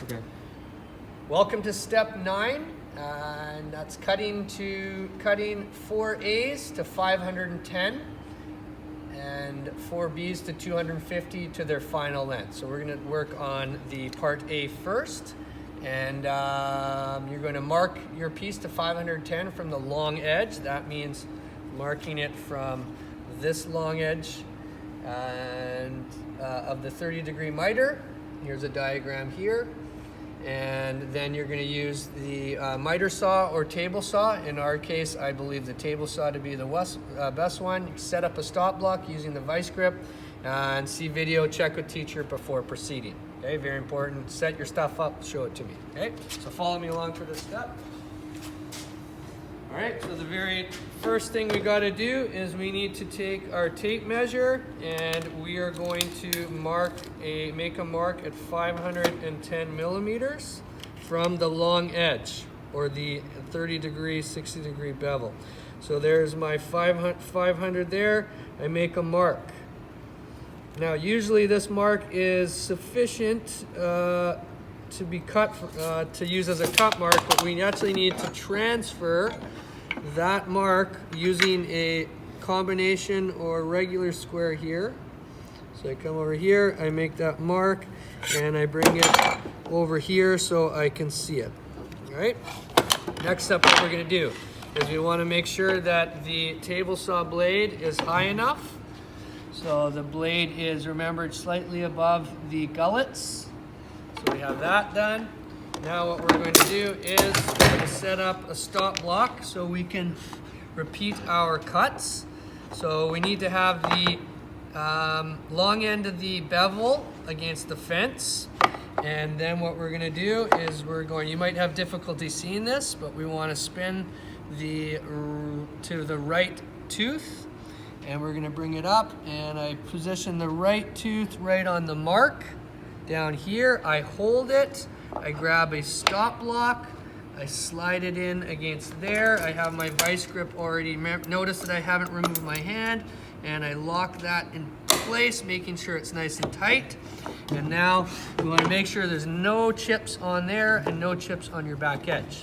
Okay. Welcome to step 9, and that's cutting 4 A's to 510 and 4 B's to 250 to their final length. So we're going to work on the part A first, and you're going to mark your piece to 510 from the long edge. That means marking it from this long edge and of the 30-degree mitre. Here's a diagram here. And then you're going to use the mitre saw or table saw. In our case, I believe the table saw to be the best one. Set up a stop block using the vice grip, and see video, check with teacher before proceeding. Okay, very important. Set your stuff up, show it to me. Okay, so follow me along for this step. All right, so the very first thing we got to do is we need to take our tape measure, and we are going to make a mark at 510 millimeters from the long edge, or the 30-degree, 60-degree bevel. So there's my 500 there. I make a mark. Now, usually this mark is sufficient to be cut to use as a cut mark, but we actually need to transfer that mark using a combination or regular square here. So I come over here, I make that mark, and I bring it over here so I can see it. All right. Next up, what we're going to do is we want to make sure that the table saw blade is high enough. So the blade is, remembered, slightly above the gullets. So we have that done. Now what we're going to do is we're going to set up a stop block so we can repeat our cuts. So we need to have the long end of the bevel against the fence. And then what we're going to do is you might have difficulty seeing this, but we want to spin to the right tooth. And we're going to bring it up, and I position the right tooth right on the mark. Down here, I hold it. I grab a stop block, I slide it in against there. I have my vice grip already. Notice that I haven't removed my hand, and I lock that in place, making sure it's nice and tight. And now we want to make sure there's no chips on there and no chips on your back edge.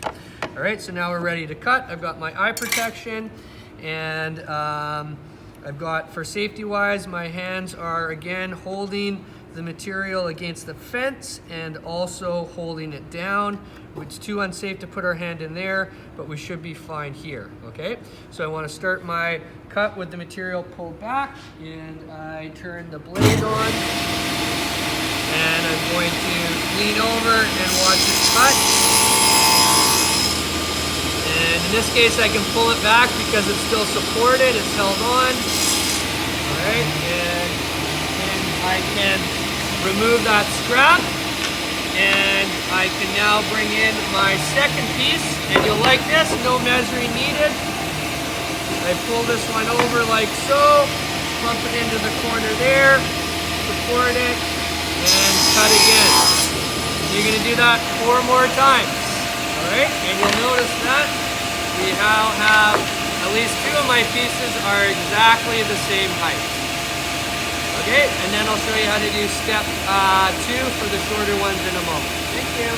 All right, so now we're ready to cut. I've got my eye protection, and I've got, for safety wise, my hands are again holding the material against the fence and also holding it down. It's too unsafe to put our hand in there, but we should be fine here, okay? So I want to start my cut with the material pulled back, and I turn the blade on, and I'm going to lean over and watch it cut. And in this case, I can pull it back because it's still supported, it's held on. All right, and I can remove that strap, and I can now bring in my second piece, and you'll like this, no measuring needed. I pull this one over like so, pump it into the corner there, support it, and cut again. You're going to do that 4 more times, all right? And you'll notice that we now have at least 2 of my pieces are exactly the same height. Okay, and then I'll show you how to do step 2 for the shorter ones in a moment. Thank you.